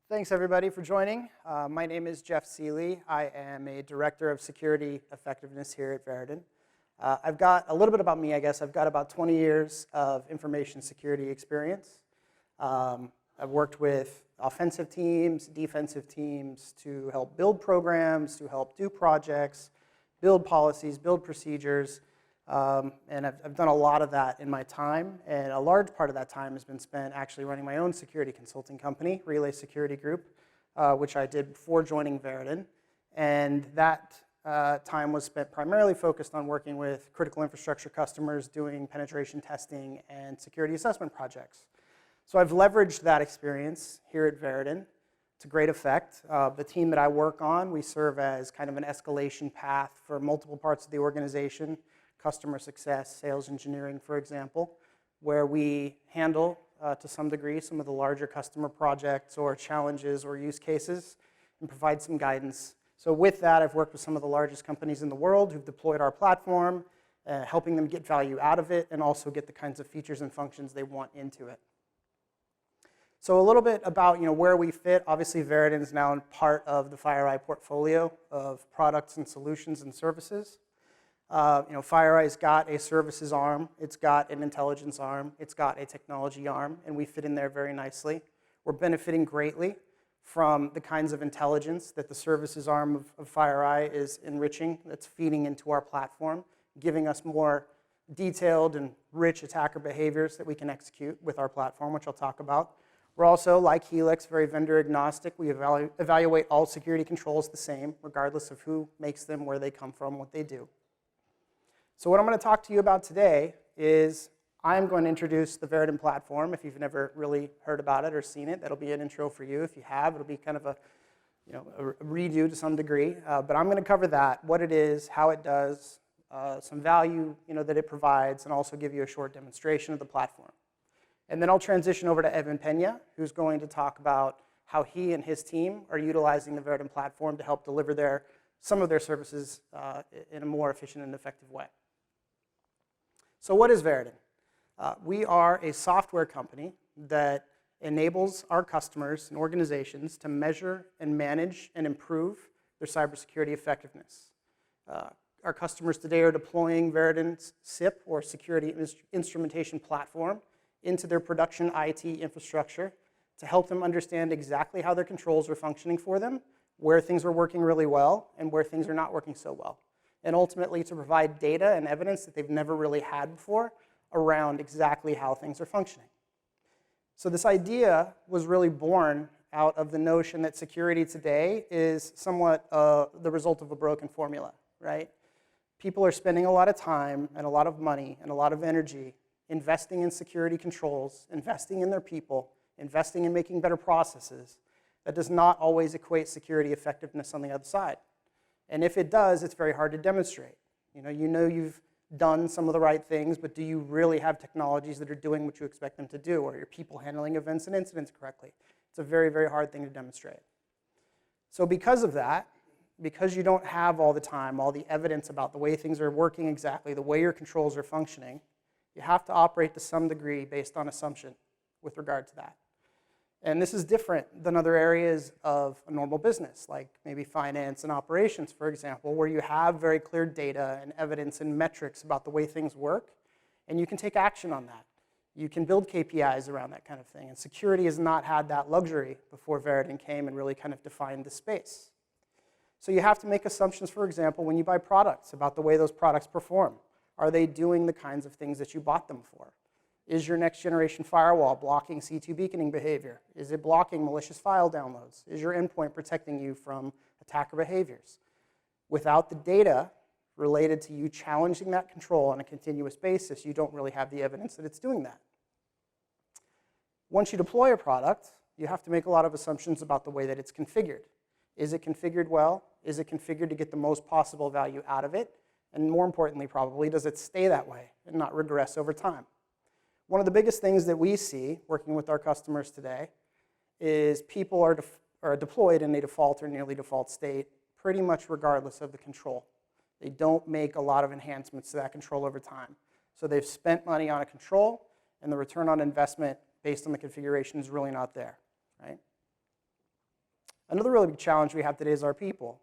Thanks, everybody, for joining. My name is Jeff Seeley. I am a Director of Security Effectiveness here at Veridin. I've got a little bit about me, I guess. I've got about 20 years of information security experience. I've worked with offensive teams, defensive teams to help build programs, to help do projects, build policies, build procedures. And I've done a lot of that in my time, and a large part of that time has been spent actually running my own security consulting company, Relay Security Group, which I did before joining Veridin. And that time was spent primarily focused on working with critical infrastructure customers, doing penetration testing and security assessment projects. So I've leveraged that experience here at Veridin to great effect. The team that I work on, we serve as kind of an escalation path for multiple parts of the organization. Customer success, sales engineering, for example, where we handle, to some degree, some of the larger customer projects or challenges or use cases and provide some guidance. So with that, I've worked with some of the largest companies in the world who've deployed our platform, helping them get value out of it and also get the kinds of features and functions they want into it. So a little bit about where we fit. Obviously, Veridin is now part of the FireEye portfolio of products and solutions and services. FireEye's got a services arm, it's got an intelligence arm, it's got a technology arm, and we fit in there very nicely. We're benefiting greatly from the kinds of intelligence that the services arm of FireEye is enriching, that's feeding into our platform, giving us more detailed and rich attacker behaviors that we can execute with our platform, which I'll talk about. We're also, like Helix, very vendor agnostic. We evaluate all security controls the same, regardless of who makes them, where they come from, what they do. So what I'm going to talk to you about today is I'm going to introduce the Veridin platform. If you've never really heard about it or seen it, that'll be an intro for you. If you have, it'll be kind of a redo to some degree. But I'm going to cover that, what it is, how it does, some value that it provides, and also give you a short demonstration of the platform. And then I'll transition over to Evan Pena, who's going to talk about how he and his team are utilizing the Veridin platform to help deliver some of their services in a more efficient and effective way. So what is Veridin? We are a software company that enables our customers and organizations to measure and manage and improve their cybersecurity effectiveness. Our customers today are deploying Veridin's SIP, or Security Instrumentation Platform, into their production IT infrastructure to help them understand exactly how their controls are functioning for them, where things are working really well, and where things are not working so well. And ultimately to provide data and evidence that they've never really had before around exactly how things are functioning. So this idea was really born out of the notion that security today is somewhat the result of a broken formula, right? People are spending a lot of time and a lot of money and a lot of energy investing in security controls, investing in their people, investing in making better processes. That does not always equate security effectiveness on the other side. And if it does, it's very hard to demonstrate. You know you've done some of the right things, but do you really have technologies that are doing what you expect them to do? Or are your people handling events and incidents correctly? It's a very, very hard thing to demonstrate. So because of that, because you don't have all the time, all the evidence about the way things are working exactly, the way your controls are functioning, you have to operate to some degree based on assumption with regard to that. And this is different than other areas of a normal business, like maybe finance and operations, for example, where you have very clear data and evidence and metrics about the way things work, and you can take action on that. You can build KPIs around that kind of thing. And security has not had that luxury before Veridin came and really kind of defined the space. So you have to make assumptions, for example, when you buy products about the way those products perform. Are they doing the kinds of things that you bought them for? Is your next generation firewall blocking C2 beaconing behavior? Is it blocking malicious file downloads? Is your endpoint protecting you from attacker behaviors? Without the data related to you challenging that control on a continuous basis, you don't really have the evidence that it's doing that. Once you deploy a product, you have to make a lot of assumptions about the way that it's configured. Is it configured well? Is it configured to get the most possible value out of it? And more importantly, probably, does it stay that way and not regress over time? One of the biggest things that we see working with our customers today is people are deployed in a default or nearly default state pretty much regardless of the control. They don't make a lot of enhancements to that control over time. So they've spent money on a control, and the return on investment based on the configuration is really not there, right? Another really big challenge we have today is our people.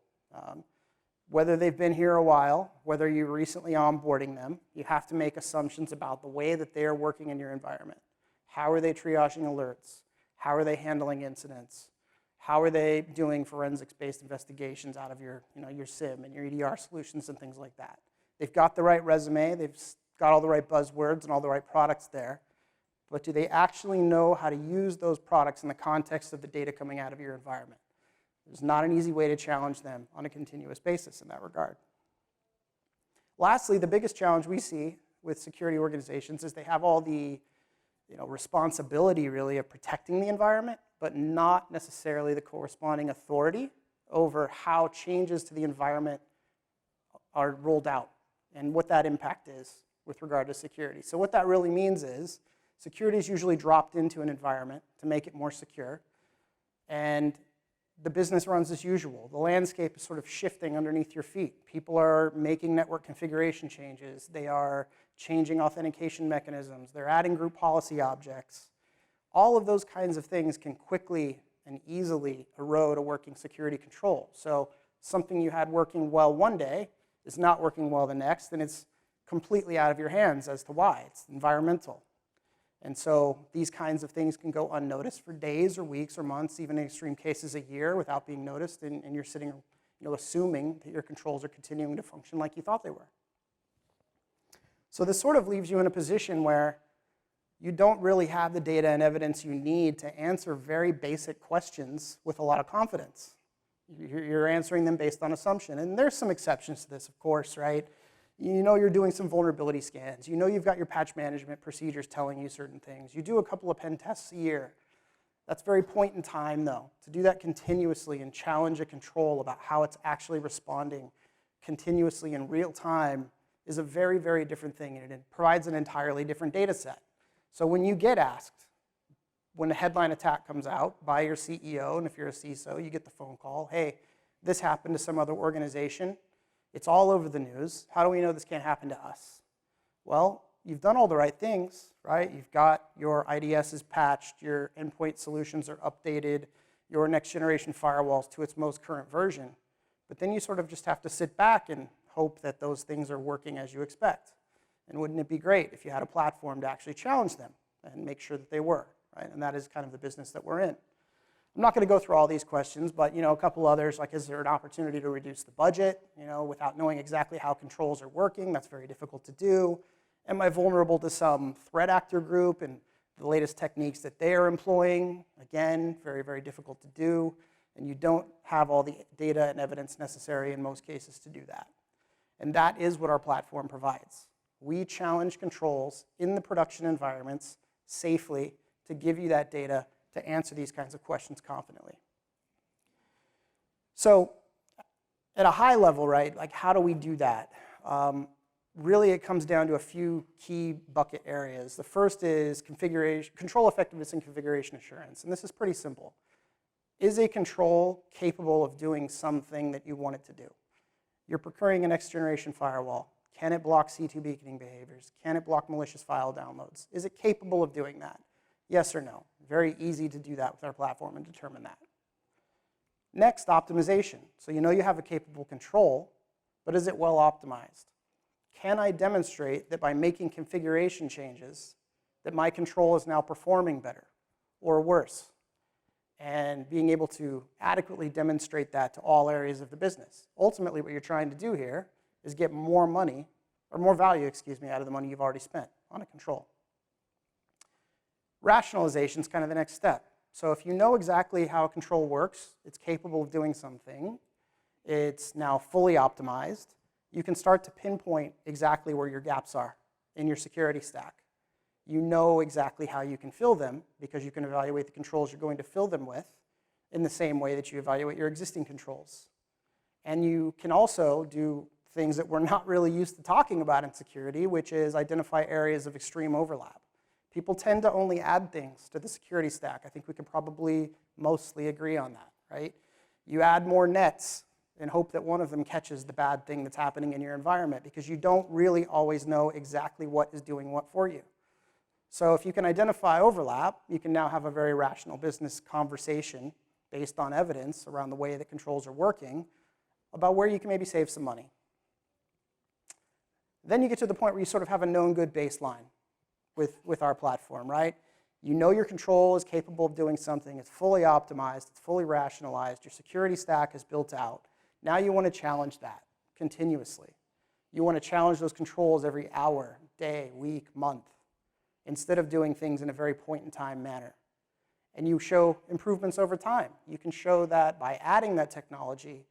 Whether they've been here a while, whether you're recently onboarding them, you have to make assumptions about the way that they are working in your environment. How are they triaging alerts? How are they handling incidents? How are they doing forensics-based investigations out of your SIEM and your EDR solutions and things like that? They've got the right resume, they've got all the right buzzwords and all the right products there, but do they actually know how to use those products in the context of the data coming out of your environment? There's not an easy way to challenge them on a continuous basis in that regard. Lastly, the biggest challenge we see with security organizations is they have all the responsibility really of protecting the environment, but not necessarily the corresponding authority over how changes to the environment are rolled out and what that impact is with regard to security. So what that really means is security is usually dropped into an environment to make it more secure, and the business runs as usual. The landscape is sort of shifting underneath your feet. People are making network configuration changes. They are changing authentication mechanisms. They're adding group policy objects. All of those kinds of things can quickly and easily erode a working security control. So something you had working well one day is not working well the next, and it's completely out of your hands as to why. It's environmental. And so these kinds of things can go unnoticed for days or weeks or months, even in extreme cases a year, without being noticed, and you're sitting assuming that your controls are continuing to function like you thought they were. So this sort of leaves you in a position where you don't really have the data and evidence you need to answer very basic questions with a lot of confidence. You're answering them based on assumption. And there's some exceptions to this, of course, right? You know you're doing some vulnerability scans. You know you've got your patch management procedures telling you certain things. You do a couple of pen tests a year. That's very point in time, though. To do that continuously and challenge a control about how it's actually responding continuously in real time is a very, very different thing, and it provides an entirely different data set. So when you get asked, when a headline attack comes out by your CEO, and if you're a CISO, you get the phone call, hey, this happened to some other organization. It's all over the news. How do we know this can't happen to us? Well, you've done all the right things, right? You've got your IDSs patched, your endpoint solutions are updated, your next generation firewalls to its most current version. But then you sort of just have to sit back and hope that those things are working as you expect. And wouldn't it be great if you had a platform to actually challenge them and make sure that they were, right? And that is kind of the business that we're in. I'm not going to go through all these questions, but a couple others, like is there an opportunity to reduce the budget, without knowing exactly how controls are working? That's very difficult to do. Am I vulnerable to some threat actor group and the latest techniques that they are employing? Again, very, very difficult to do. And you don't have all the data and evidence necessary in most cases to do that. And that is what our platform provides. We challenge controls in the production environments safely to give you that data to answer these kinds of questions confidently. So at a high level, right, like how do we do that? Really, it comes down to a few key bucket areas. The first is control effectiveness and configuration assurance. And this is pretty simple. Is a control capable of doing something that you want it to do? You're procuring a next generation firewall. Can it block C2 beaconing behaviors? Can it block malicious file downloads? Is it capable of doing that? Yes or no? Very easy to do that with our platform and determine that. Next, optimization. So you have a capable control, but is it well optimized? Can I demonstrate that by making configuration changes that my control is now performing better or worse? And being able to adequately demonstrate that to all areas of the business. Ultimately, what you're trying to do here is get more money, or more value, out of the money you've already spent on a control. Rationalization is kind of the next step. So if you know exactly how a control works, it's capable of doing something, it's now fully optimized, you can start to pinpoint exactly where your gaps are in your security stack. You know exactly how you can fill them because you can evaluate the controls you're going to fill them with in the same way that you evaluate your existing controls. And you can also do things that we're not really used to talking about in security, which is identify areas of extreme overlap. People tend to only add things to the security stack. I think we can probably mostly agree on that, right? You add more nets and hope that one of them catches the bad thing that's happening in your environment because you don't really always know exactly what is doing what for you. So if you can identify overlap, you can now have a very rational business conversation based on evidence around the way that controls are working, about where you can maybe save some money. Then you get to the point where you sort of have a known good baseline with our platform, right? You know your control is capable of doing something, it's fully optimized, it's fully rationalized, your security stack is built out. Now you want to challenge that continuously. You want to challenge those controls every hour, day, week, month, instead of doing things in a very point-in-time manner. And you show improvements over time. You can show that by adding that technology,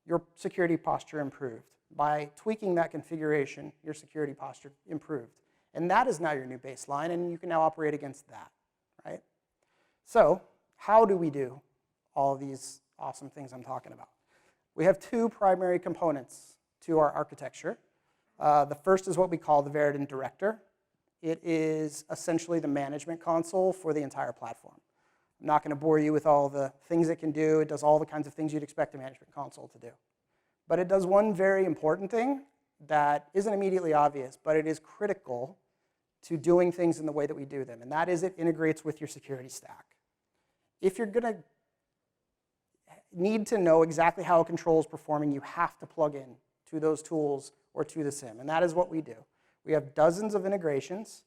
your security posture improved. By tweaking that configuration, your security posture improved. And that is now your new baseline, and you can now operate against that, right? So how do we do all of these awesome things I'm talking about? We have two primary components to our architecture. The first is what we call the Veritone Director. It is essentially the management console for the entire platform. I'm not going to bore you with all the things it can do. It does all the kinds of things you'd expect a management console to do. But it does one very important thing that isn't immediately obvious, but it is critical to doing things in the way that we do them, and that is it integrates with your security stack. If you're going to need to know exactly how a control is performing, you have to plug in to those tools or to the SIEM, and that is what we do. We have dozens of integrations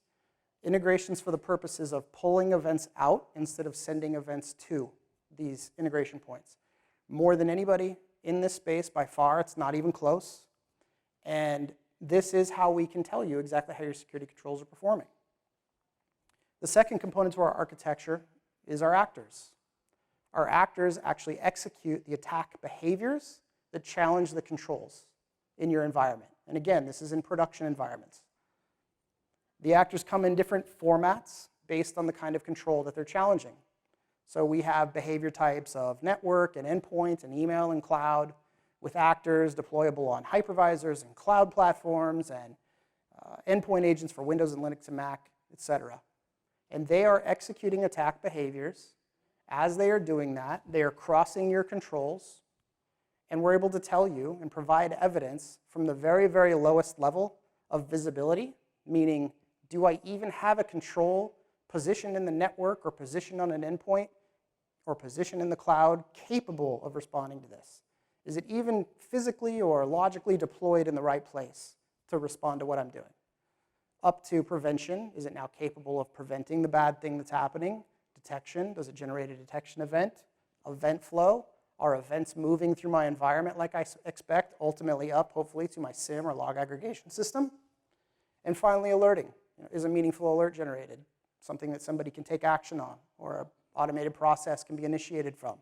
for the purposes of pulling events out instead of sending events to these integration points. More than anybody in this space, by far, it's not even close. And this is how we can tell you exactly how your security controls are performing. The second component to our architecture is our actors. Our actors actually execute the attack behaviors that challenge the controls in your environment. And again, this is in production environments. The actors come in different formats based on the kind of control that they're challenging. So we have behavior types of network and endpoint and email and cloud with actors deployable on hypervisors and cloud platforms and endpoint agents for Windows and Linux and Mac, etc. And they are executing attack behaviors. As they are doing that, they are crossing your controls, and we're able to tell you and provide evidence from the very, very lowest level of visibility, meaning do I even have a control positioned in the network or positioned on an endpoint or positioned in the cloud capable of responding to this? Is it even physically or logically deployed in the right place to respond to what I'm doing? Up to prevention, is it now capable of preventing the bad thing that's happening? Detection, does it generate a detection event? Event flow, are events moving through my environment like I expect, ultimately up, hopefully, to my SIEM or log aggregation system? And finally, alerting. Is a meaningful alert generated? Something that somebody can take action on, or an automated process can be initiated from.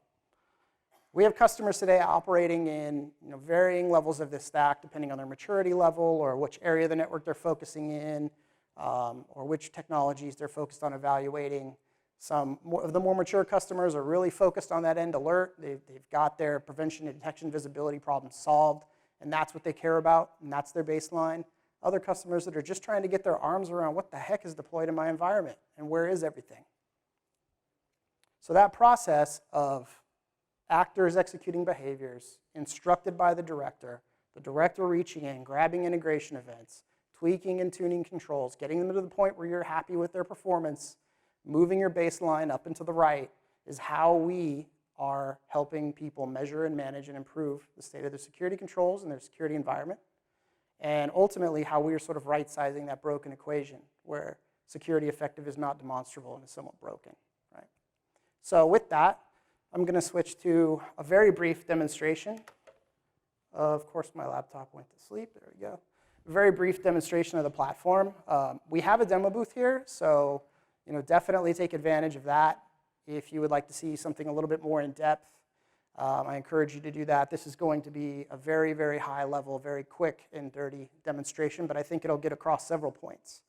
We have customers today operating in varying levels of this stack, depending on their maturity level, or which area of the network they're focusing in, or which technologies they're focused on evaluating. Some of the more mature customers are really focused on that end alert. They've got their prevention and detection visibility problems solved, and that's what they care about, and that's their baseline. Other customers that are just trying to get their arms around what the heck is deployed in my environment, and where is everything? So that process of actors executing behaviors instructed by the director reaching in, grabbing integration events, tweaking and tuning controls, getting them to the point where you're happy with their performance, moving your baseline up and to the right, is how we are helping people measure and manage and improve the state of their security controls and their security environment, and ultimately how we are sort of right-sizing that broken equation where security effective is not demonstrable and is somewhat broken, right? So with that, I'm going to switch to a very brief demonstration. Of course, my laptop went to sleep. There we go. A very brief demonstration of the platform. We have a demo booth here, so definitely take advantage of that. If you would like to see something a little bit more in depth, I encourage you to do that. This is going to be a very, very high level, very quick and dirty demonstration, but I think it'll get across several points.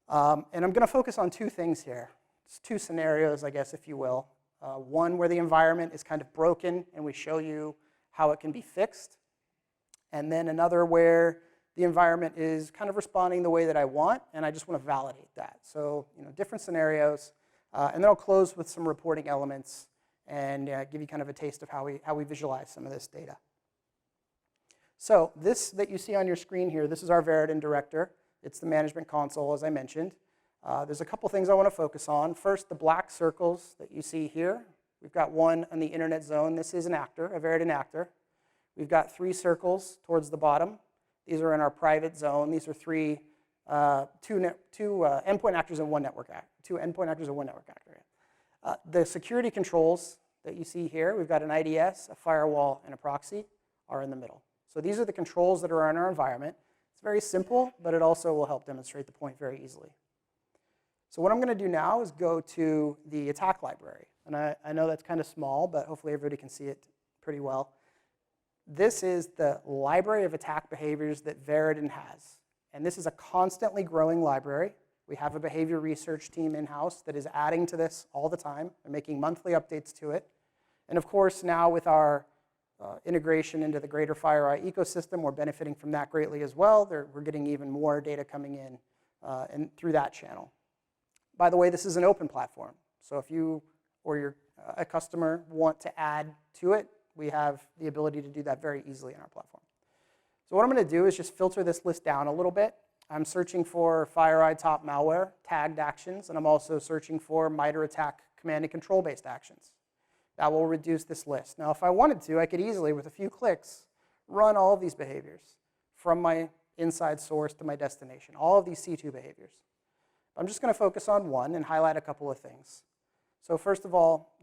And I'm going to focus on two things here. It's two scenarios, I guess, if you will. One where the environment is kind of broken and we show you how it can be fixed. And then another where the environment is kind of responding the way that I want, and I just want to validate that. So, different scenarios. And then I'll close with some reporting elements and give you kind of a taste of how we visualize some of this data. So this that you see on your screen here, this is our Veritone Director. It's the management console, as I mentioned. There's a couple things I want to focus on. First, the black circles that you see here We've got one on the internet zone. This is an actor, a Verogen actor. We've got 3 circles towards the bottom. These are in our private zone. These are two endpoint actors and one network actor. 2 endpoint actors and one network actor. The security controls that you see here, we've got an IDS, a firewall, and a proxy, are in the middle. So these are the controls that are in our environment. It's very simple, but it also will help demonstrate the point very easily. So what I'm going to do now is go to the attack library. And I know that's kind of small, but hopefully everybody can see it pretty well. This is the library of attack behaviors that Verogen has. And this is a constantly growing library. We have a behavior research team in-house that is adding to this all the time and making monthly updates to it. And of course, now with our integration into the greater FireEye ecosystem, we're benefiting from that greatly as well. We're getting even more data coming in and through that channel. By the way, this is an open platform. So if you or a customer want to add to it, we have the ability to do that very easily in our platform. So what I'm going to do is just filter this list down a little bit. I'm searching for FireEye top malware tagged actions, and I'm also searching for MITRE ATT&CK command and control based actions. That will reduce this list. Now, if I wanted to, I could easily, with a few clicks, run all of these behaviors from my inside source to my destination, all of these C2 behaviors. I'm just going to focus on one and highlight a couple of things. So first of all,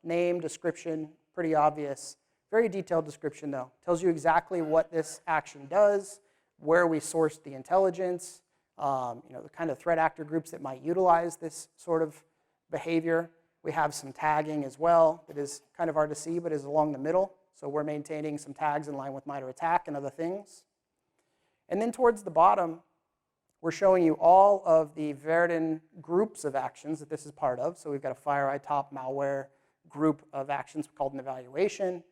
name, description, pretty obvious. Very detailed description, though. Tells you exactly what this action does, where we sourced the intelligence, the kind of threat actor groups that might utilize this sort of behavior. We have some tagging as well that is kind of hard to see, but is along the middle. So we're maintaining some tags in line with MITRE ATT&CK and other things. And then towards the bottom, we're showing you all of the Verogen groups of actions that this is part of. So we've got a FireEye top malware group of actions called an evaluation.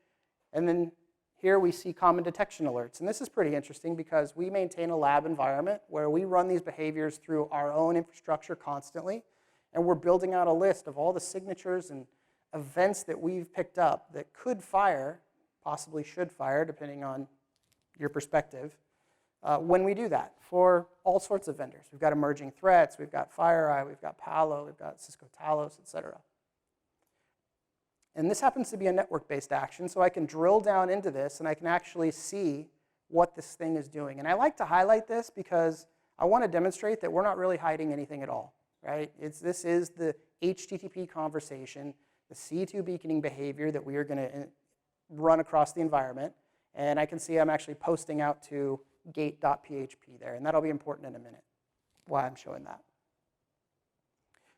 And then here we see common detection alerts. And this is pretty interesting because we maintain a lab environment where we run these behaviors through our own infrastructure constantly. And we're building out a list of all the signatures and events that we've picked up that could fire, possibly should fire, depending on your perspective, when we do that for all sorts of vendors. We've got emerging threats, we've got FireEye, we've got Palo, we've got Cisco Talos, et cetera. And this happens to be a network-based action, so I can drill down into this and I can actually see what this thing is doing. And I like to highlight this because I want to demonstrate that we're not really hiding anything at all, right? This is the HTTP conversation, the C2 beaconing behavior that we are going to run across the environment. And I can see I'm actually posting out to gate.php there, and that'll be important in a minute, why I'm showing that.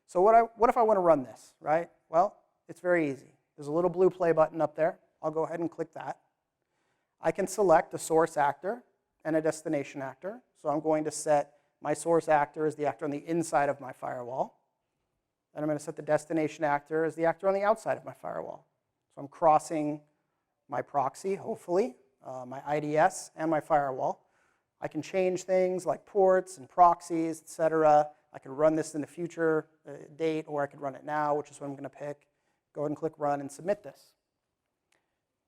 So what if I want to run this, right? Well, it's very easy. There's a little blue play button up there. I'll go ahead and click that. I can select a source actor and a destination actor. So I'm going to set my source actor as the actor on the inside of my firewall. And I'm going to set the destination actor as the actor on the outside of my firewall. So I'm crossing my proxy, hopefully, my IDS, and my firewall. I can change things like ports and proxies, et cetera. I can run this in the future date, or I could run it now, which is what I'm going to pick. Go ahead and click Run and submit this.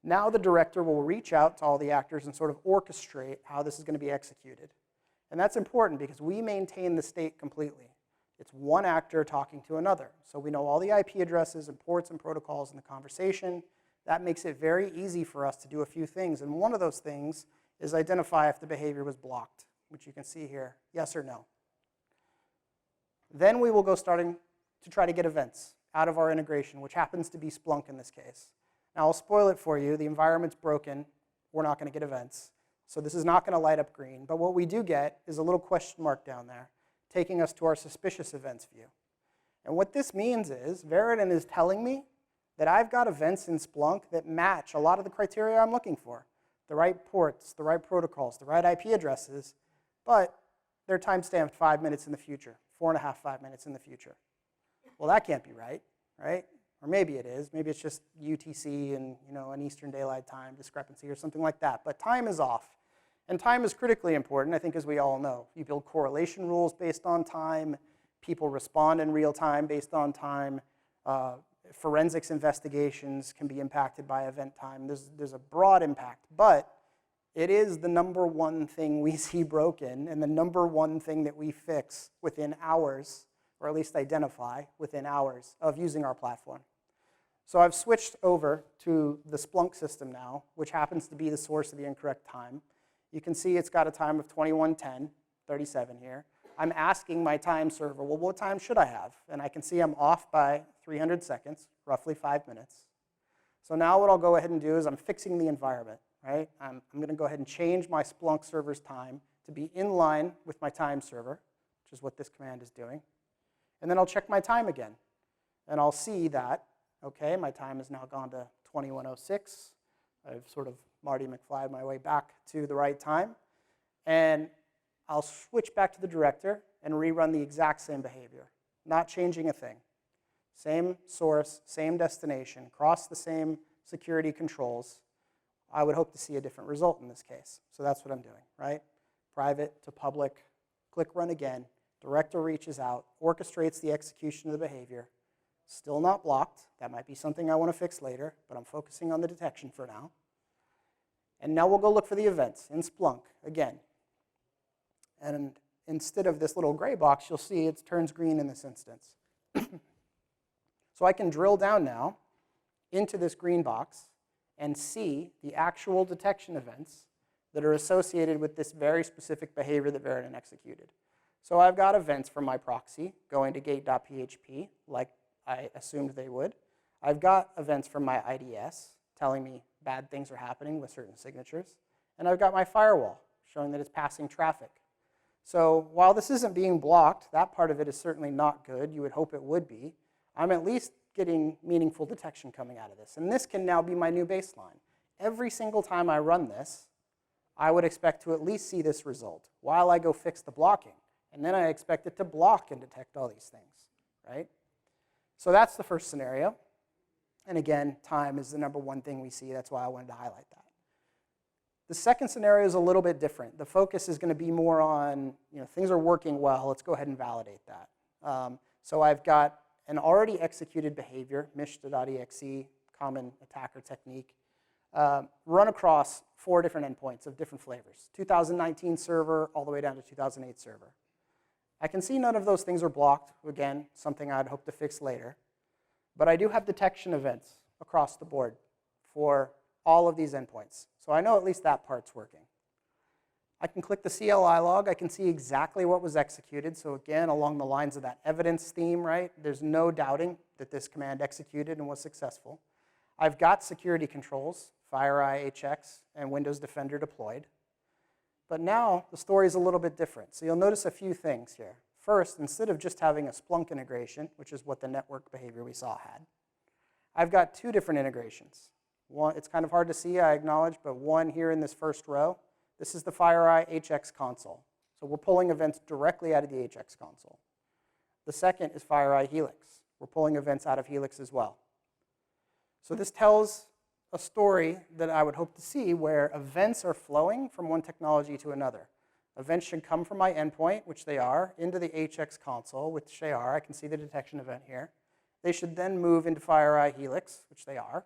Now the director will reach out to all the actors and sort of orchestrate how this is going to be executed. And that's important because we maintain the state completely. It's one actor talking to another. So we know all the IP addresses and ports and protocols in the conversation. That makes it very easy for us to do a few things. And one of those things is identify if the behavior was blocked, which you can see here, yes or no. Then we will go starting to try to get events out of our integration, which happens to be Splunk in this case. Now, I'll spoil it for you. The environment's broken. We're not going to get events. So this is not going to light up green. But what we do get is a little question mark down there, taking us to our suspicious events view. And what this means is Verogen is telling me that I've got events in Splunk that match a lot of the criteria I'm looking for. The right ports, the right protocols, the right IP addresses, but they're time-stamped 5 minutes in the future, 4.5, 5 minutes in the future. Well, that can't be right, right? Or maybe it is. Maybe it's just UTC and an Eastern Daylight Time discrepancy or something like that. But time is off. And time is critically important, I think, as we all know. You build correlation rules based on time. People respond in real time based on time. Forensics investigations can be impacted by event time. There's a broad impact. But it is the number one thing we see broken and the number one thing that we fix within hours, or at least identify within hours of using our platform. So I've switched over to the Splunk system now, which happens to be the source of the incorrect time. You can see it's got a time of 21:10:37 here. I'm asking my time server, well, what time should I have? And I can see I'm off by 300 seconds, roughly 5 minutes. So now what I'll go ahead and do is I'm fixing the environment, right? I'm going to go ahead and change my Splunk server's time to be in line with my time server, which is what this command is doing. And then I'll check my time again. And I'll see that, okay, my time has now gone to 21:06. I've sort of Marty McFly'd my way back to the right time. And I'll switch back to the director and rerun the exact same behavior, not changing a thing. Same source, same destination, cross the same security controls. I would hope to see a different result in this case. So that's what I'm doing, right? Private to public, click run again, director reaches out, orchestrates the execution of the behavior. Still not blocked. That might be something I want to fix later, but I'm focusing on the detection for now. And now we'll go look for the events in Splunk again. And instead of this little gray box, you'll see it turns green in this instance. So I can drill down now into this green box and see the actual detection events that are associated with this very specific behavior that Veronin executed. So I've got events from my proxy going to gate.php, like I assumed they would. I've got events from my IDS telling me bad things are happening with certain signatures. And I've got my firewall showing that it's passing traffic. So while this isn't being blocked, that part of it is certainly not good. You would hope it would be. I'm at least getting meaningful detection coming out of this. And this can now be my new baseline. Every single time I run this, I would expect to at least see this result while I go fix the blocking. And then I expect it to block and detect all these things, right? So that's the first scenario. And again, time is the #1 thing we see. That's why I wanted to highlight that. The second scenario is a little bit different. The focus is going to be more on, things are working well. Let's go ahead and validate that. So I've got an already executed behavior, mishta.exe, common attacker technique, run across 4 different endpoints of different flavors. 2019 server all the way down to 2008 server. I can see none of those things are blocked. Again, something I'd hope to fix later. But I do have detection events across the board for all of these endpoints. So I know at least that part's working. I can click the CLI log. I can see exactly what was executed. So again, along the lines of that evidence theme, right? There's no doubting that this command executed and was successful. I've got security controls, FireEye, HX, and Windows Defender deployed. But now the story is a little bit different. So you'll notice a few things here. First, instead of just having a Splunk integration, which is what the network behavior we saw had, I've got 2 different integrations. One, it's kind of hard to see, I acknowledge, but one here in this first row, this is the FireEye HX console. So we're pulling events directly out of the HX console. The second is FireEye Helix. We're pulling events out of Helix as well. So this tells a story that I would hope to see where events are flowing from one technology to another. Events should come from my endpoint, which they are, into the HX console, which they are. I can see the detection event here. They should then move into FireEye Helix, which they are.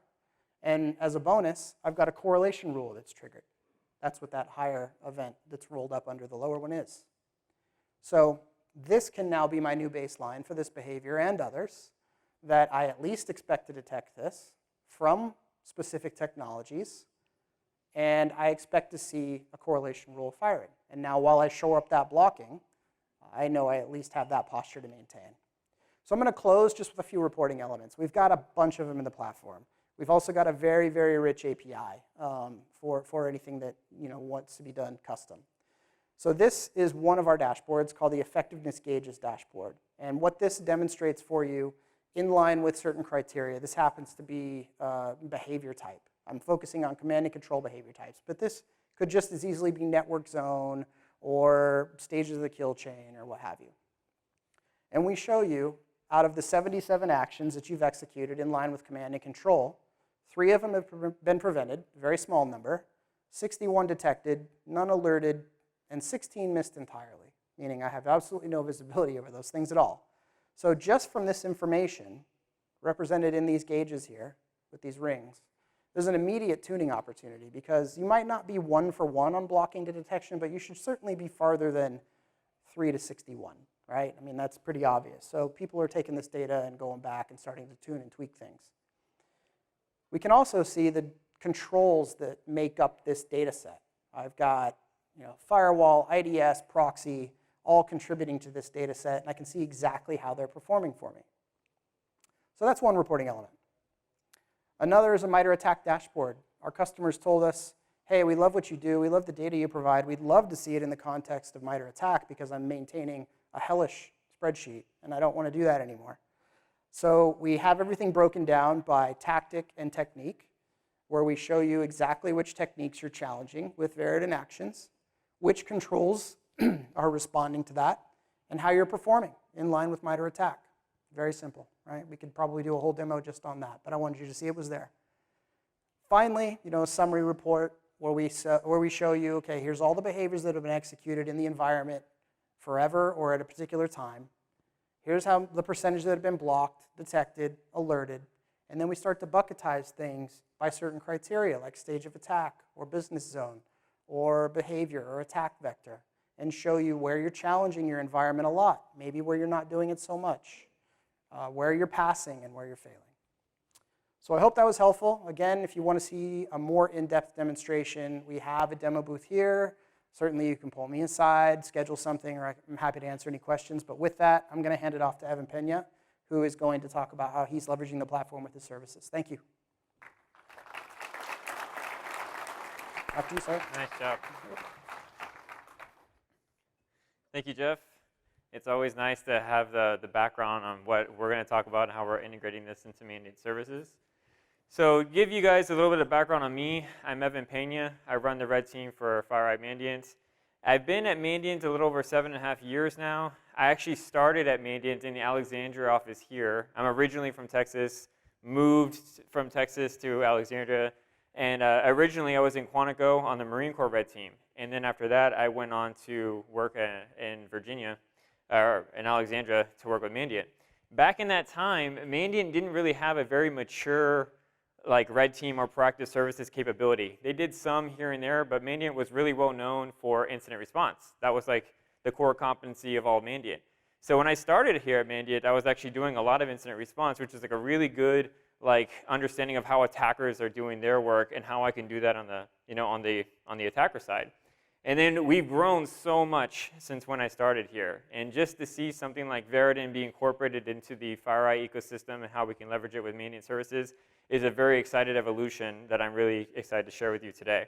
And as a bonus, I've got a correlation rule that's triggered. That's what that higher event that's rolled up under the lower one is. So this can now be my new baseline for this behavior and others, that I at least expect to detect this from specific technologies, and I expect to see a correlation rule firing. And now while I shore up that blocking, I know I at least have that posture to maintain. So I'm going to close just with a few reporting elements. We've got a bunch of them in the platform. We've also got a very, very rich API for anything that wants to be done custom. So this is one of our dashboards called the Effectiveness Gauges dashboard. And what this demonstrates for you, in line with certain criteria, this happens to be behavior type. I'm focusing on command and control behavior types, but this could just as easily be network zone or stages of the kill chain or what have you. And we show you, out of the 77 actions that you've executed in line with command and control, 3 of them have been prevented, a very small number, 61 detected, none alerted, and 16 missed entirely, meaning I have absolutely no visibility over those things at all. So just from this information, represented in these gauges here, with these rings, there's an immediate tuning opportunity, because you might not be 1 for 1 on blocking to detection, but you should certainly be farther than 3 to 61, right? I mean, that's pretty obvious. So people are taking this data and going back and starting to tune and tweak things. We can also see the controls that make up this data set. I've got firewall, IDS, proxy, all contributing to this data set, and I can see exactly how they're performing for me. So that's one reporting element. Another is a MITRE ATT&CK dashboard. Our customers told us, hey, we love what you do, we love the data you provide, we'd love to see it in the context of MITRE ATT&CK because I'm maintaining a hellish spreadsheet, and I don't want to do that anymore. So we have everything broken down by tactic and technique, where we show you exactly which techniques you're challenging with Veridin actions, which controls are responding to that, and how you're performing in line with MITRE ATT&CK. Very simple, right? We could probably do a whole demo just on that, but I wanted you to see it was there. Finally, a summary report where we show you, okay, here's all the behaviors that have been executed in the environment forever or at a particular time. Here's how the percentage that have been blocked, detected, alerted, and then we start to bucketize things by certain criteria like stage of attack or business zone or behavior or attack vector, and show you where you're challenging your environment a lot, maybe where you're not doing it so much, where you're passing and where you're failing. So I hope that was helpful. Again, if you want to see a more in-depth demonstration, we have a demo booth here. Certainly you can pull me aside, schedule something, or I'm happy to answer any questions. But with that, I'm going to hand it off to Evan Pena, who is going to talk about how he's leveraging the platform with his services. Thank you. After you, sir. Nice job. Thank you, Jeff. It's always nice to have the background on what we're going to talk about and how we're integrating this into mandated services. So give you guys a little bit of background on me. I'm Evan Pena. I run the red team for FireEye Mandiant. I've been at Mandiant a little over 7.5 years now. I actually started at Mandiant in the Alexandria office here. I'm originally from Texas, moved from Texas to Alexandria, and originally I was in Quantico on the Marine Corps red team. And then after that, I went on to work in Virginia, or in Alexandria, to work with Mandiant. Back in that time, Mandiant didn't really have a very mature red team or proactive services capability. They did some here and there, but Mandiant was really well known for incident response. That was like the core competency of all Mandiant. So when I started here at Mandiant, I was actually doing a lot of incident response, which is like a really good understanding of how attackers are doing their work and how I can do that on the attacker side. And then we've grown so much since when I started here. And just to see something like Veridin be incorporated into the FireEye ecosystem and how we can leverage it with Mandiant services is a very excited evolution that I'm really excited to share with you today.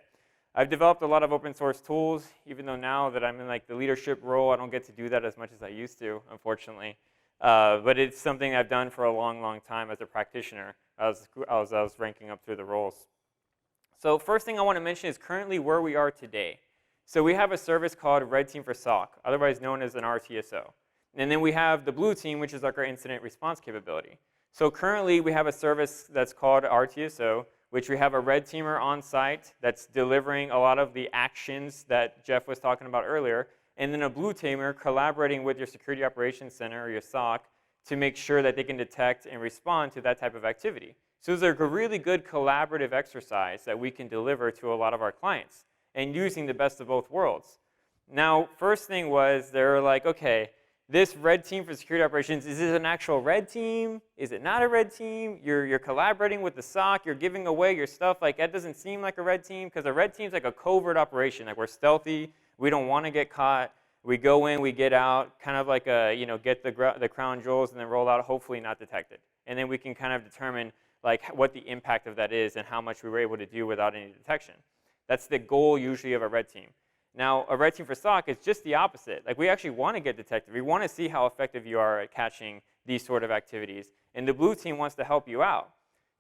I've developed a lot of open source tools, even though now that I'm in the leadership role, I don't get to do that as much as I used to, unfortunately. But it's something I've done for a long, long time as a practitioner as I was ranking up through the roles. So first thing I want to mention is currently where we are today. So we have a service called Red Team for SOC, otherwise known as an RTSO. And then we have the Blue Team, which is our incident response capability. So currently we have a service that's called RTSO, which we have a red teamer on site that's delivering a lot of the actions that Jeff was talking about earlier, and then a blue teamer collaborating with your security operations center or your SOC to make sure that they can detect and respond to that type of activity. So it's a really good collaborative exercise that we can deliver to a lot of our clients and using the best of both worlds. Now, first thing was they were like, okay, this red team for security operations, is it an actual red team? Is it not a red team? You're collaborating with the SOC, you're giving away your stuff. That doesn't seem like a red team, because a red team's like a covert operation. We're stealthy, we don't want to get caught. We go in, we get out, kind of like get the crown jewels and then roll out, hopefully not detected. And then we can kind of determine what the impact of that is and how much we were able to do without any detection. That's the goal usually of a red team. Now, a red team for SOC is just the opposite. We actually want to get detected. We want to see how effective you are at catching these sort of activities. And the blue team wants to help you out.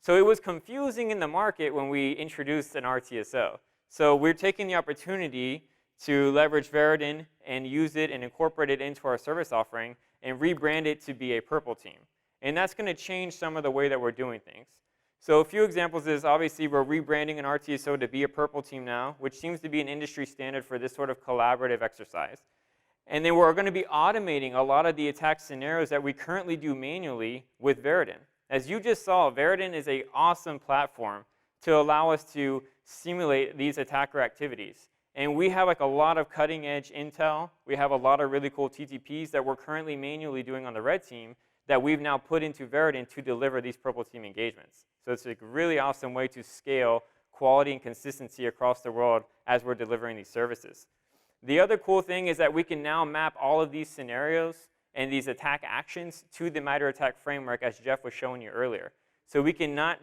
So it was confusing in the market when we introduced an RTSO. So we're taking the opportunity to leverage Veridin and use it and incorporate it into our service offering and rebrand it to be a purple team. And that's going to change some of the way that we're doing things. So a few examples is obviously we're rebranding an RTSO to be a purple team now, which seems to be an industry standard for this sort of collaborative exercise. And then we're going to be automating a lot of the attack scenarios that we currently do manually with Veridin. As you just saw, Veridin is an awesome platform to allow us to simulate these attacker activities. And we have a lot of cutting edge intel. We have a lot of really cool TTPs that we're currently manually doing on the red team that we've now put into Veridin to deliver these purple team engagements. So it's a really awesome way to scale quality and consistency across the world as we're delivering these services. The other cool thing is that we can now map all of these scenarios and these attack actions to the MITRE ATT&CK framework, as Jeff was showing you earlier. So we can not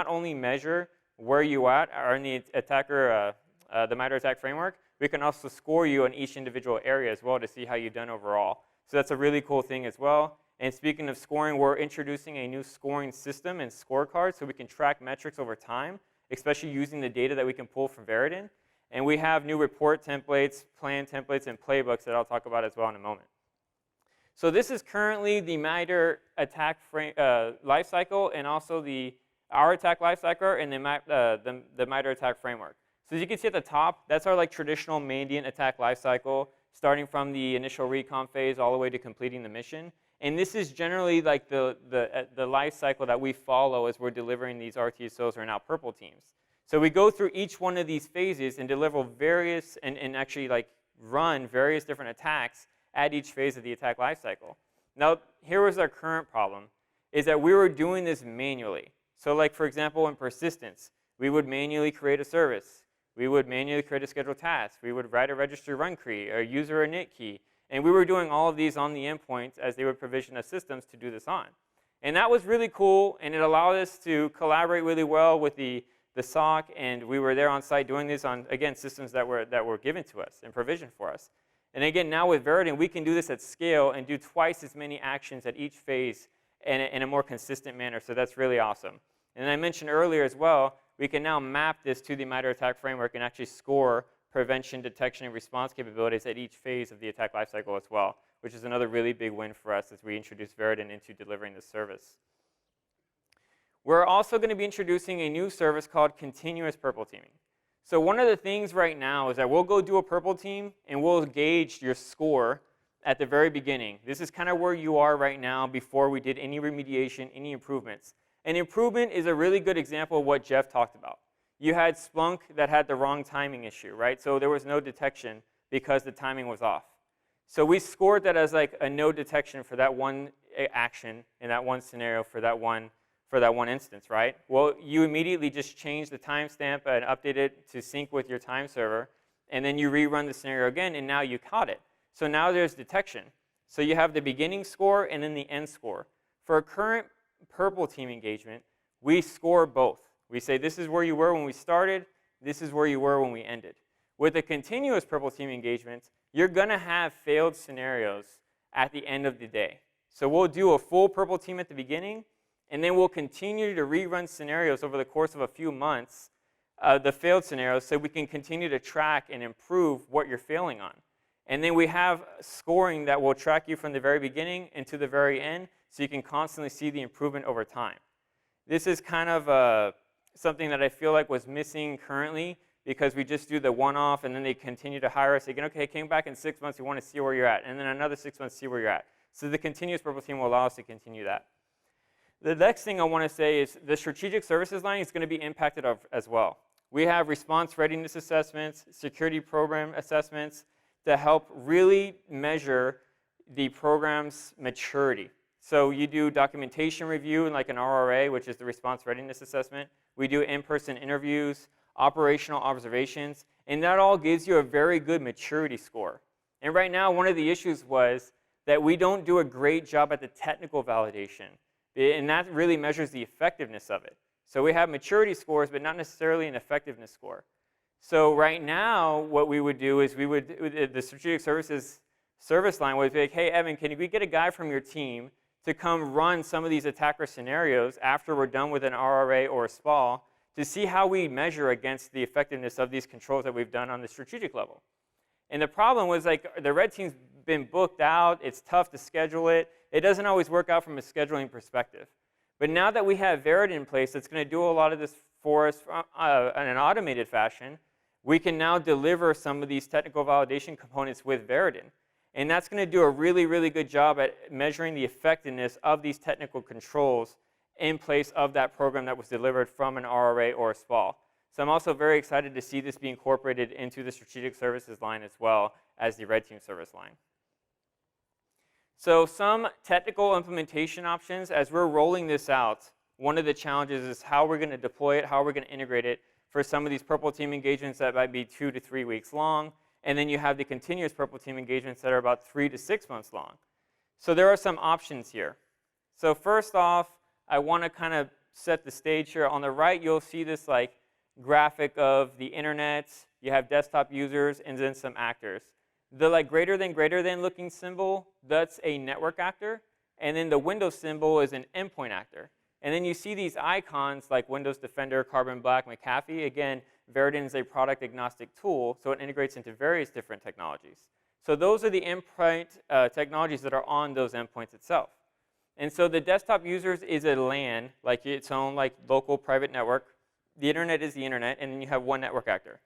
only measure where you are in the the MITRE ATT&CK framework, we can also score you on each individual area as well to see how you've done overall. So that's a really cool thing as well. And speaking of scoring, we're introducing a new scoring system and scorecard so we can track metrics over time, especially using the data that we can pull from Veridin. And we have new report templates, plan templates, and playbooks that I'll talk about as well in a moment. So this is currently the MITRE ATT&CK lifecycle, and also our attack lifecycle and the MITRE ATT&CK framework. So as you can see at the top, that's our traditional Mandiant attack lifecycle, starting from the initial recon phase all the way to completing the mission. And this is generally like the life cycle that we follow as we're delivering these RTSOs or now purple teams. So we go through each one of these phases and deliver various, and actually run various different attacks at each phase of the attack lifecycle. Now, here was our current problem, is that we were doing this manually. So for example, in persistence, we would manually create a service. We would manually create a scheduled task. We would write a registry run key, a user init key. And we were doing all of these on the endpoints as they would provision us systems to do this on. And that was really cool, and it allowed us to collaborate really well with the SOC, and we were there on site doing this on, again, systems that were given to us and provisioned for us. And again, now with Veridin, we can do this at scale and do twice as many actions at each phase in a more consistent manner, so that's really awesome. And I mentioned earlier as well, we can now map this to the MITRE ATT&CK framework and actually score prevention, detection, and response capabilities at each phase of the attack lifecycle as well, which is another really big win for us as we introduce Veridin into delivering this service. We're also going to be introducing a new service called continuous purple teaming. So one of the things right now is that we'll go do a purple team and we'll gauge your score at the very beginning. This is kind of where you are right now before we did any remediation, any improvements. An improvement is a really good example of what Jeff talked about. You had Splunk that had the wrong timing issue, right? So there was no detection because the timing was off. So we scored that as a no detection for that one action in that one scenario for that one instance, right? Well, you immediately just change the timestamp and update it to sync with your time server, and then you rerun the scenario again, and now you caught it. So now there's detection. So you have the beginning score and then the end score. For a current purple team engagement, we score both. We say this is where you were when we started, this is where you were when we ended. With a continuous purple team engagement, you're going to have failed scenarios at the end of the day. So we'll do a full purple team at the beginning, and then we'll continue to rerun scenarios over the course of a few months, the failed scenarios, so we can continue to track and improve what you're failing on. And then we have scoring that will track you from the very beginning and to the very end, so you can constantly see the improvement over time. This is kind of something that I feel like was missing currently, because we just do the one-off, and then they continue to hire us again. Okay, came back in 6 months, we want to see where you're at, and then another 6 months, see where you're at. So the continuous purple team will allow us to continue that. The next thing I want to say is the strategic services line is going to be impacted as well. We have response readiness assessments, security program assessments to help really measure the program's maturity. So you do documentation review like an RRA, which is the response readiness assessment. We do in-person interviews, operational observations, and that all gives you a very good maturity score. And right now, one of the issues was that we don't do a great job at the technical validation, and that really measures the effectiveness of it. So we have maturity scores, but not necessarily an effectiveness score. So right now, what we would do is the strategic services service line would be like, hey, Evan, can we get a guy from your team to come run some of these attacker scenarios after we're done with an RRA or a SPAL to see how we measure against the effectiveness of these controls that we've done on the strategic level. And the problem was the red team's been booked out, it's tough to schedule it, it doesn't always work out from a scheduling perspective. But now that we have Veridin in place that's going to do a lot of this for us in an automated fashion, we can now deliver some of these technical validation components with Veridin. And that's going to do a really, really good job at measuring the effectiveness of these technical controls in place of that program that was delivered from an RRA or a SPAL. So I'm also very excited to see this be incorporated into the strategic services line as well as the red team service line. So some technical implementation options as we're rolling this out. one of the challenges is how we're going to deploy it, how we're going to integrate it for some of these purple team engagements that might be 2 to 3 weeks long. And then you have the continuous purple team engagements that are about 3 to 6 months long. So there are some options here. So first off, I want to kind of set the stage here. On the right, you'll see this like graphic of the internet. You have desktop users and then some actors. The like greater than looking symbol, that's a network actor. And then the Windows symbol is an endpoint actor. And then you see these icons like Windows Defender, Carbon Black, McAfee. Again, Veridin is a product agnostic tool, so it integrates into various different technologies. So those are the endpoint technologies that are on those endpoints itself. And so the desktop users is a LAN, like its own like local private network. The internet is the internet, and then you have one network actor.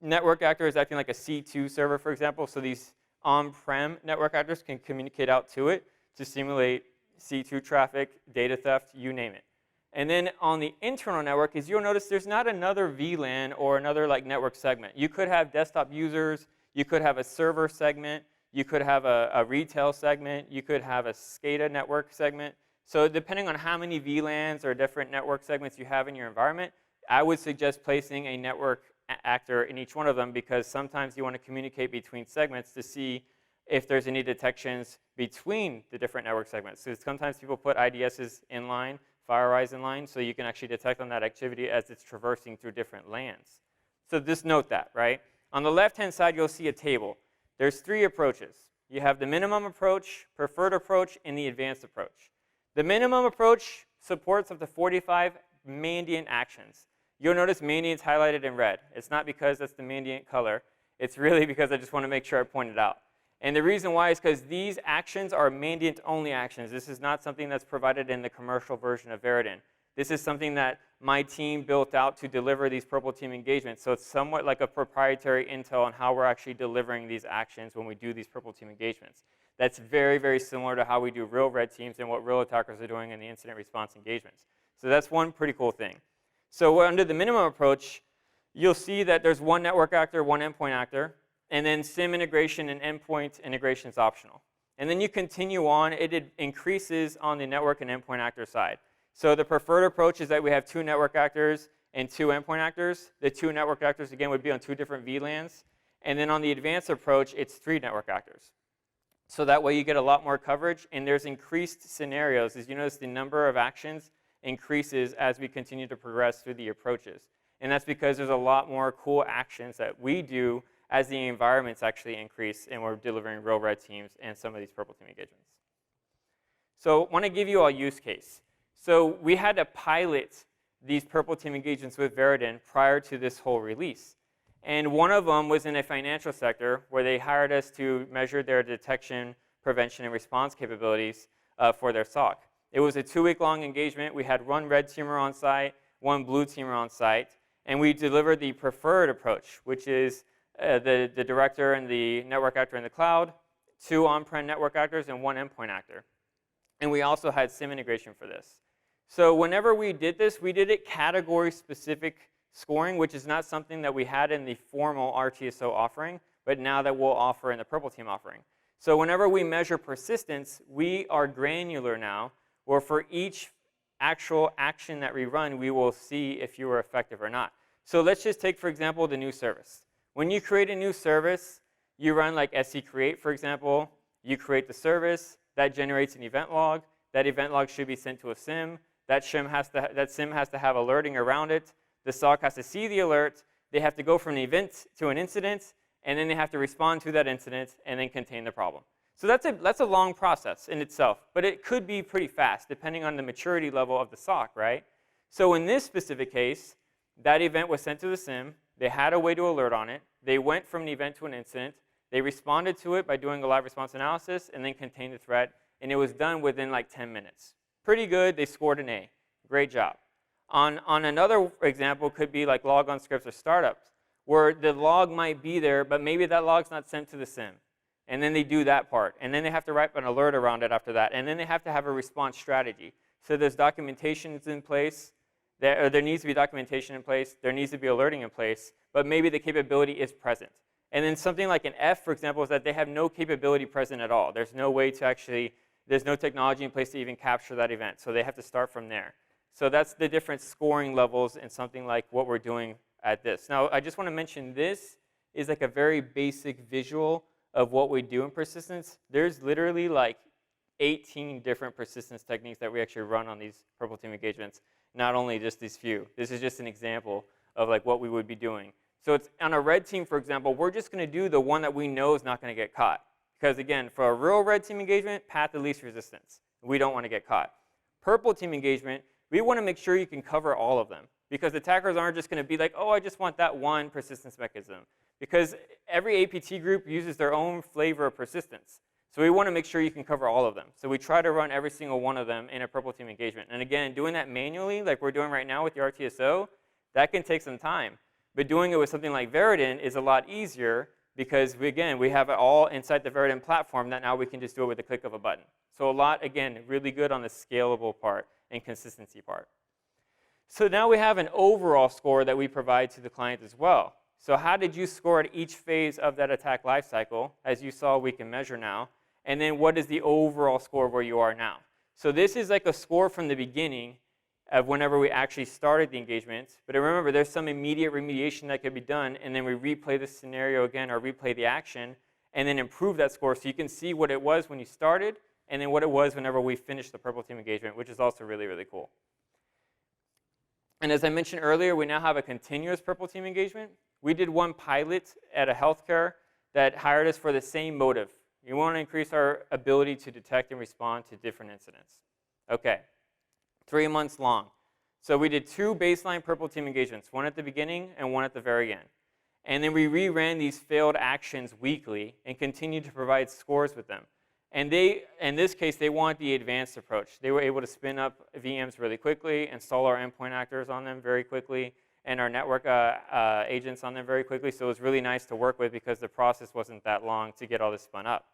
Network actor is acting like a C2 server, for example, so these on-prem network actors can communicate out to it to simulate C2 traffic, data theft, you name it. And then on the internal network is you'll notice there's not another VLAN or another like network segment. You could have desktop users, you could have a server segment, you could have a retail segment, you could have a SCADA network segment. So depending on how many VLANs or different network segments you have in your environment, I would suggest placing a network actor in each one of them, because sometimes you want to communicate between segments to see if there's any detections between the different network segments. So sometimes people put IDSs in line, FireEyes in line, so you can actually detect on that activity as it's traversing through different LANs. So just note that, right? On the left-hand side, you'll see a table. There's 3 approaches. You have the minimum approach, preferred approach, and the advanced approach. The minimum approach supports up to 45 Mandiant actions. You'll notice Mandiant's highlighted in red. It's not because that's the Mandiant color. It's really because I just want to make sure I point it out. And the reason why is because these actions are Mandiant-only actions. This is not something that's provided in the commercial version of Veridin. This is something that my team built out to deliver these purple team engagements. So it's somewhat like a proprietary intel on how we're actually delivering these actions when we do these purple team engagements. That's very, very similar to how we do real red teams and what real attackers are doing in the incident response engagements. So that's one pretty cool thing. So under the minimum approach, you'll see that there's one network actor, one endpoint actor, and then SIM integration and endpoint integration is optional. And then you continue on, it increases on the network and endpoint actor side. So the preferred approach is that we have 2 network actors and 2 endpoint actors. The 2 network actors, again, would be on 2 different VLANs. And then on the advanced approach, it's 3 network actors. So that way you get a lot more coverage, and there's increased scenarios. As you notice, the number of actions increases as we continue to progress through the approaches. And that's because there's a lot more cool actions that we do as the environments actually increase and we're delivering real red teams and some of these purple team engagements. So I want to give you a use case. So we had to pilot these purple team engagements with Veridin prior to this whole release. And one of them was in a financial sector where they hired us to measure their detection, prevention, and response capabilities for their SOC. It was a 2-week-long engagement. We had 1 red teamer on site, 1 blue teamer on site, and we delivered the preferred approach, which is the director and the network actor in the cloud, 2 on-prem network actors, and 1 endpoint actor. And we also had SIM integration for this. So whenever we did this, we did it category-specific scoring, which is not something that we had in the formal RTSO offering, but now that we'll offer in the purple team offering. So whenever we measure persistence, we are granular now, where for each actual action that we run, we will see if you were effective or not. So let's just take, for example, the new service. When you create a new service, you run like SC create, for example. You create the service. That generates an event log. That event log should be sent to a SIM. That SIM has to have alerting around it. The SOC has to see the alert. They have to go from an event to an incident, and then they have to respond to that incident and then contain the problem. So that's a long process in itself, but it could be pretty fast depending on the maturity level of the SOC, right? So in this specific case, that event was sent to the SIM. They had a way to alert on it. They went from an event to an incident. They responded to it by doing a live response analysis and then contained the threat, and it was done within like 10 minutes. Pretty good. They scored an A. Great job. On another example could be like logon scripts or startups, where the log might be there, but maybe that log's not sent to the SIM. And then they do that part. And then they have to write an alert around it after that. And then they have to have a response strategy. So there's documentation in place. There needs to be documentation in place. There needs to be alerting in place. But maybe the capability is present. And then something like an F, for example, is that they have no capability present at all. There's no way to actually, there's no technology in place to even capture that event. So they have to start from there. So that's the different scoring levels in something like what we're doing at this. Now, I just want to mention this is like a very basic visual of what we do in persistence. There's literally like 18 different persistence techniques that we actually run on these purple team engagements, not only just these few. This is just an example of like what we would be doing. So it's on a red team, for example, we're just going to do the one that we know is not going to get caught. Because again, for a real red team engagement, path of least resistance. We don't want to get caught. Purple team engagement, we want to make sure you can cover all of them. Because attackers aren't just going to be like, oh, I just want that one persistence mechanism. Because every APT group uses their own flavor of persistence. So we want to make sure you can cover all of them. So we try to run every single one of them in a purple team engagement. And again, doing that manually, like we're doing right now with the RTSO, that can take some time. But doing it with something like Veridin is a lot easier because, we have it all inside the Veridin platform that now we can just do it with the click of a button. So a lot, again, really good on the scalable part and consistency part. So now we have an overall score that we provide to the client as well. So how did you score at each phase of that attack lifecycle? As you saw, we can measure now. And then what is the overall score where you are now? So this is like a score from the beginning of whenever we actually started the engagement. But remember, there's some immediate remediation that could be done, and then we replay the scenario again or replay the action, and then improve that score so you can see what it was when you started, and then what it was whenever we finished the purple team engagement, which is also really, really cool. And as I mentioned earlier, we now have a continuous purple team engagement. We did one pilot at a healthcare that hired us for the same motive. You want to increase our ability to detect and respond to different incidents. Okay, 3 months long. So we did 2 baseline purple team engagements, one at the beginning and one at the very end. And then we reran these failed actions weekly and continued to provide scores with them. And in this case, they want the advanced approach. They were able to spin up VMs really quickly, install our endpoint actors on them very quickly, and our network agents on them very quickly. So it was really nice to work with because the process wasn't that long to get all this spun up.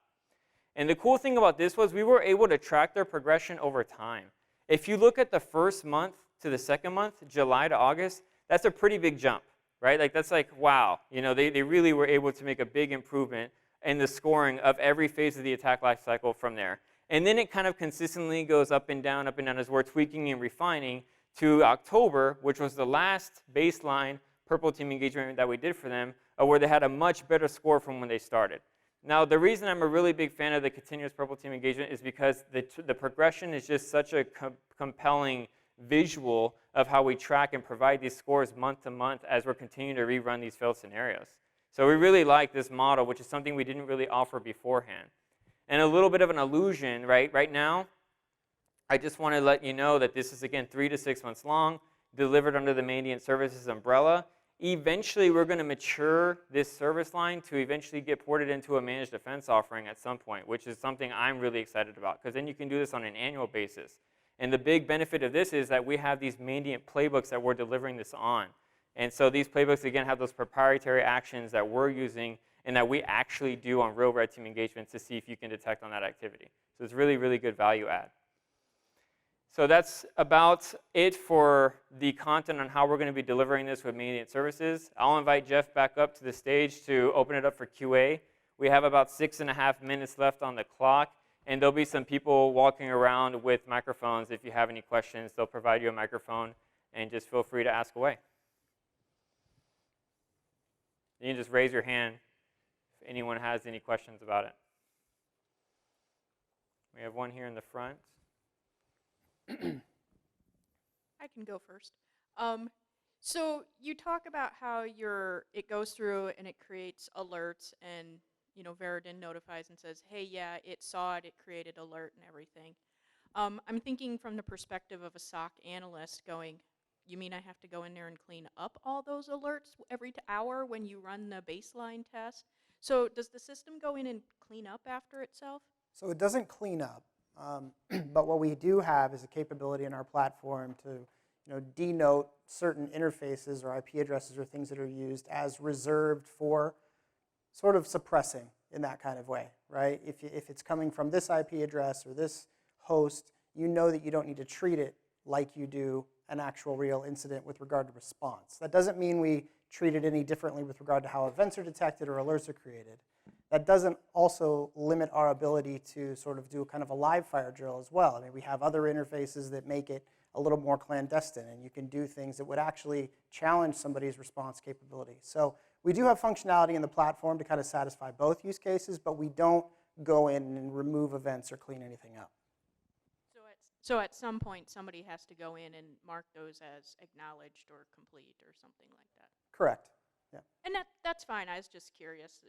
And the cool thing about this was we were able to track their progression over time. If you look at the first month to the second month, July to August, that's a pretty big jump, right? Like that's like, wow. You know, they really were able to make a big improvement in the scoring of every phase of the attack lifecycle from there. And then it kind of consistently goes up and down as we're tweaking and refining to October, which was the last baseline purple team engagement that we did for them, where they had a much better score from when they started. Now, the reason I'm a really big fan of the continuous purple team engagement is because the progression is just such a compelling visual of how we track and provide these scores month to month as we're continuing to rerun these failed scenarios. So we really like this model, which is something we didn't really offer beforehand. And a little bit of an illusion, right? Right now, I just want to let you know that this is, again, 3 to 6 months long, delivered under the Mandiant Services umbrella. Eventually, we're going to mature this service line to eventually get ported into a managed defense offering at some point, which is something I'm really excited about, because then you can do this on an annual basis. And the big benefit of this is that we have these Mandiant playbooks that we're delivering this on. And so these playbooks, again, have those proprietary actions that we're using and that we actually do on real red team engagements to see if you can detect on that activity. So it's really, really good value add. So that's about it for the content on how we're going to be delivering this with Mandiant Services. I'll invite Jeff back up to the stage to open it up for QA. We have about 6.5 minutes left on the clock, and there'll be some people walking around with microphones. If you have any questions, they'll provide you a microphone, and just feel free to ask away. You can just raise your hand if anyone has any questions about it. We have one here in the front. I can go first. So you talk about how it goes through and it creates alerts, and Veridin notifies and says, hey, yeah, it saw it, it created alert and everything. I'm thinking from the perspective of a SOC analyst going, you mean I have to go in there and clean up all those alerts every hour when you run the baseline test? So does the system go in and clean up after itself? So it doesn't clean up. But what we do have is a capability in our platform to denote certain interfaces or IP addresses or things that are used as reserved for sort of suppressing in that kind of way, right? If it's coming from this IP address or this host, you know that you don't need to treat it like you do an actual real incident with regard to response. That doesn't mean we treat it any differently with regard to how events are detected or alerts are created. that doesn't also limit our ability to sort of do kind of a live fire drill as well. I mean, we have other interfaces that make it a little more clandestine, and you can do things that would actually challenge somebody's response capability. So we do have functionality in the platform to kind of satisfy both use cases, but we don't go in and remove events or clean anything up. So at some point, somebody has to go in and mark those as acknowledged or complete or something like that. Correct. Yeah. And that's fine. I was just curious,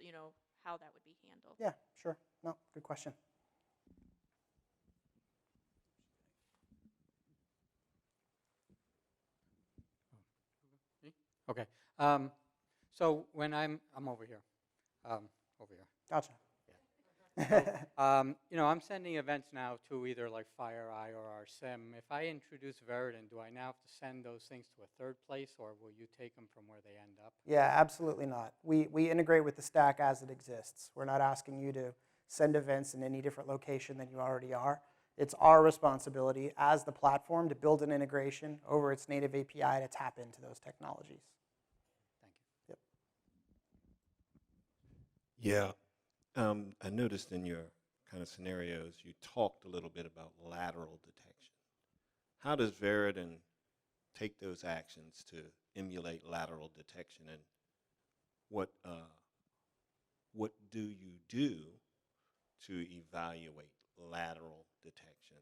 how that would be handled. Yeah, sure. No, good question. Okay. So when I'm over here, over here. Gotcha. I'm sending events now to either like FireEye or our SIM. If I introduce Veridin, do I now have to send those things to a third place, or will you take them from where they end up? Yeah, absolutely not. We integrate with the stack as it exists. We're not asking you to send events in any different location than you already are. It's our responsibility as the platform to build an integration over its native API to tap into those technologies. Thank you. Yep. Yeah. I noticed in your kind of scenarios, you talked a little bit about lateral detection. How does Veridin take those actions to emulate lateral detection, and what do you do to evaluate lateral detection?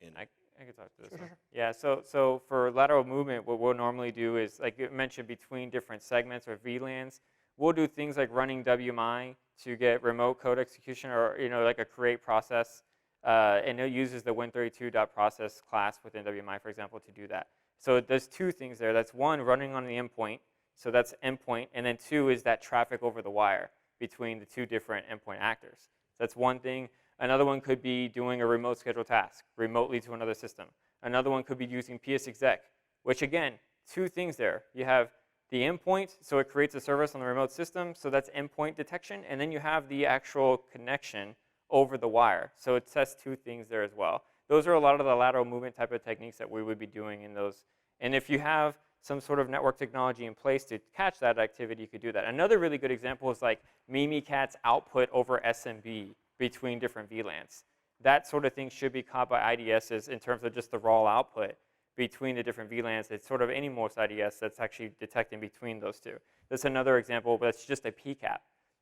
I can talk to this one. Yeah, so for lateral movement, what we'll normally do is, like you mentioned, between different segments or VLANs, we'll do things like running WMI to get remote code execution, or like a create process, and it uses the win32.process class within WMI, for example, to do that. So there's two things there. That's one, running on the endpoint, so that's endpoint, and then two is that traffic over the wire between the two different endpoint actors. So that's one thing. Another one could be doing a remote schedule task remotely to another system. Another one could be using PSExec, which again, two things there. You have the endpoint, so it creates a service on the remote system, so that's endpoint detection, and then you have the actual connection over the wire. So it tests two things there as well. Those are a lot of the lateral movement type of techniques that we would be doing in those. And if you have some sort of network technology in place to catch that activity, you could do that. Another really good example is like Mimikatz output over SMB between different VLANs. That sort of thing should be caught by IDSs in terms of just the raw output between the different VLANs. It's sort of any most IDS that's actually detecting between those two. That's another example, but it's just a PCAP.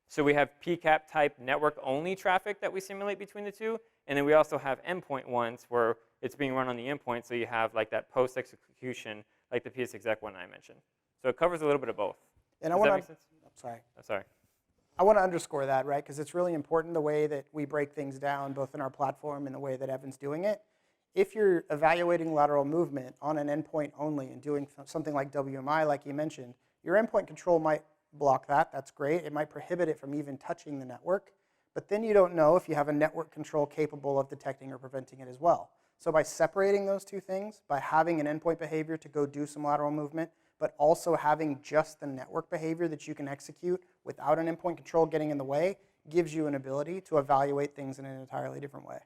So we have PCAP type network only traffic that we simulate between the two, and then we also have endpoint ones where it's being run on the endpoint, so you have like that post execution, like the PSExec one I mentioned. So it covers a little bit of both. And Does that make sense? Sorry. Oh, sorry. I want to underscore that, right? Because it's really important the way that we break things down, both in our platform and the way that Evan's doing it. If you're evaluating lateral movement on an endpoint only and doing something like WMI, like you mentioned, your endpoint control might block that. That's great. It might prohibit it from even touching the network. But then you don't know if you have a network control capable of detecting or preventing it as well. So by separating those two things, by having an endpoint behavior to go do some lateral movement, but also having just the network behavior that you can execute without an endpoint control getting in the way, gives you an ability to evaluate things in an entirely different way.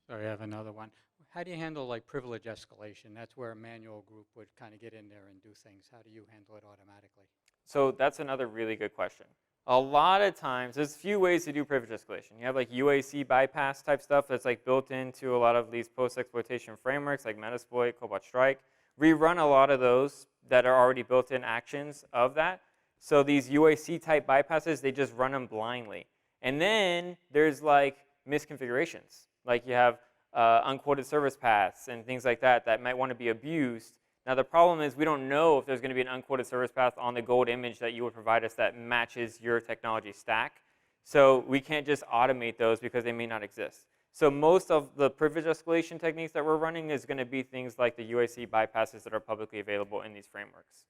Sorry, I have another one. How do you handle like privilege escalation? That's where a manual group would kind of get in there and do things. How do you handle it automatically? So that's another really good question. A lot of times, there's a few ways to do privilege escalation. You have like UAC bypass type stuff that's like built into a lot of these post-exploitation frameworks like Metasploit, Cobalt Strike. We run a lot of those that are already built-in actions of that. So these UAC type bypasses, they just run them blindly. And then there's like misconfigurations. Like you have unquoted service paths and things like that that might want to be abused. Now the problem is we don't know if there's going to be an unquoted service path on the gold image that you would provide us that matches your technology stack. So we can't just automate those because they may not exist. So most of the privilege escalation techniques that we're running is going to be things like the UAC bypasses that are publicly available in these frameworks.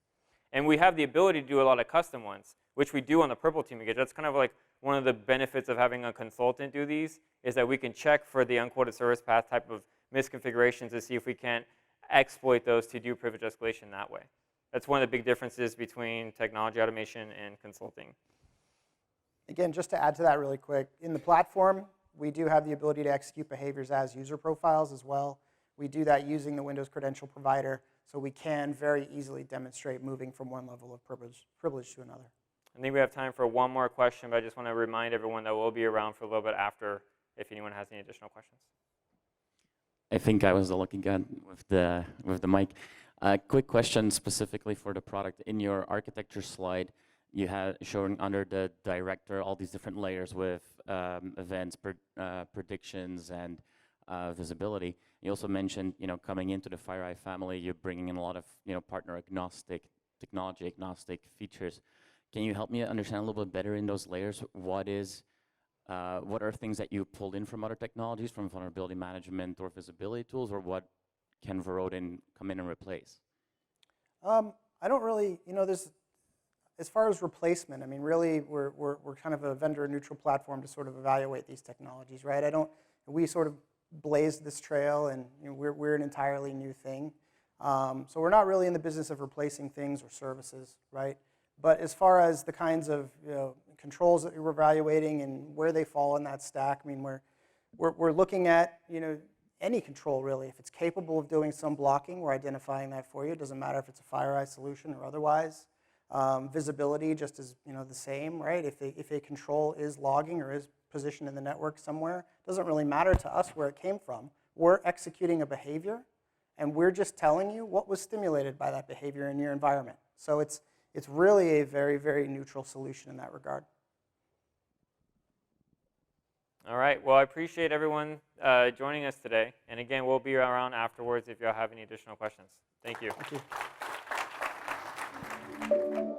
And we have the ability to do a lot of custom ones, which we do on the Purple Team engage. That's kind of like one of the benefits of having a consultant do these, is that we can check for the unquoted service path type of misconfigurations to see if we can't exploit those to do privilege escalation that way. That's one of the big differences between technology automation and consulting. Again, just to add to that really quick, in the platform, we do have the ability to execute behaviors as user profiles as well. We do that using the Windows credential provider. So we can very easily demonstrate moving from one level of privilege to another. I think we have time for one more question, but I just want to remind everyone that we'll be around for a little bit after if anyone has any additional questions. I think I was the lucky guy with the mic. Quick question specifically for the product. In your architecture slide, you had showing under the director all these different layers with events, predictions, and visibility. You also mentioned, coming into the FireEye family, you're bringing in a lot of, partner agnostic, technology agnostic features. Can you help me understand a little bit better in those layers? What are things that you pulled in from other technologies, from vulnerability management or visibility tools, or what can Veronin come in and replace? I don't really, as far as replacement, I mean, really, we're kind of a vendor-neutral platform to sort of evaluate these technologies, right? We sort of blazed this trail, and we're an entirely new thing. So we're not really in the business of replacing things or services, right? But as far as the kinds of controls that we're evaluating and where they fall in that stack, I mean, we're looking at any control really. If it's capable of doing some blocking, we're identifying that for you. It doesn't matter if it's a FireEye solution or otherwise. Visibility just is the same, right? If a control is logging or is positioned in the network somewhere, it doesn't really matter to us where it came from. We're executing a behavior, and we're just telling you what was stimulated by that behavior in your environment. So it's really a very, very neutral solution in that regard. All right. Well, I appreciate everyone joining us today. And again, we'll be around afterwards if y'all have any additional questions. Thank you. Thank you.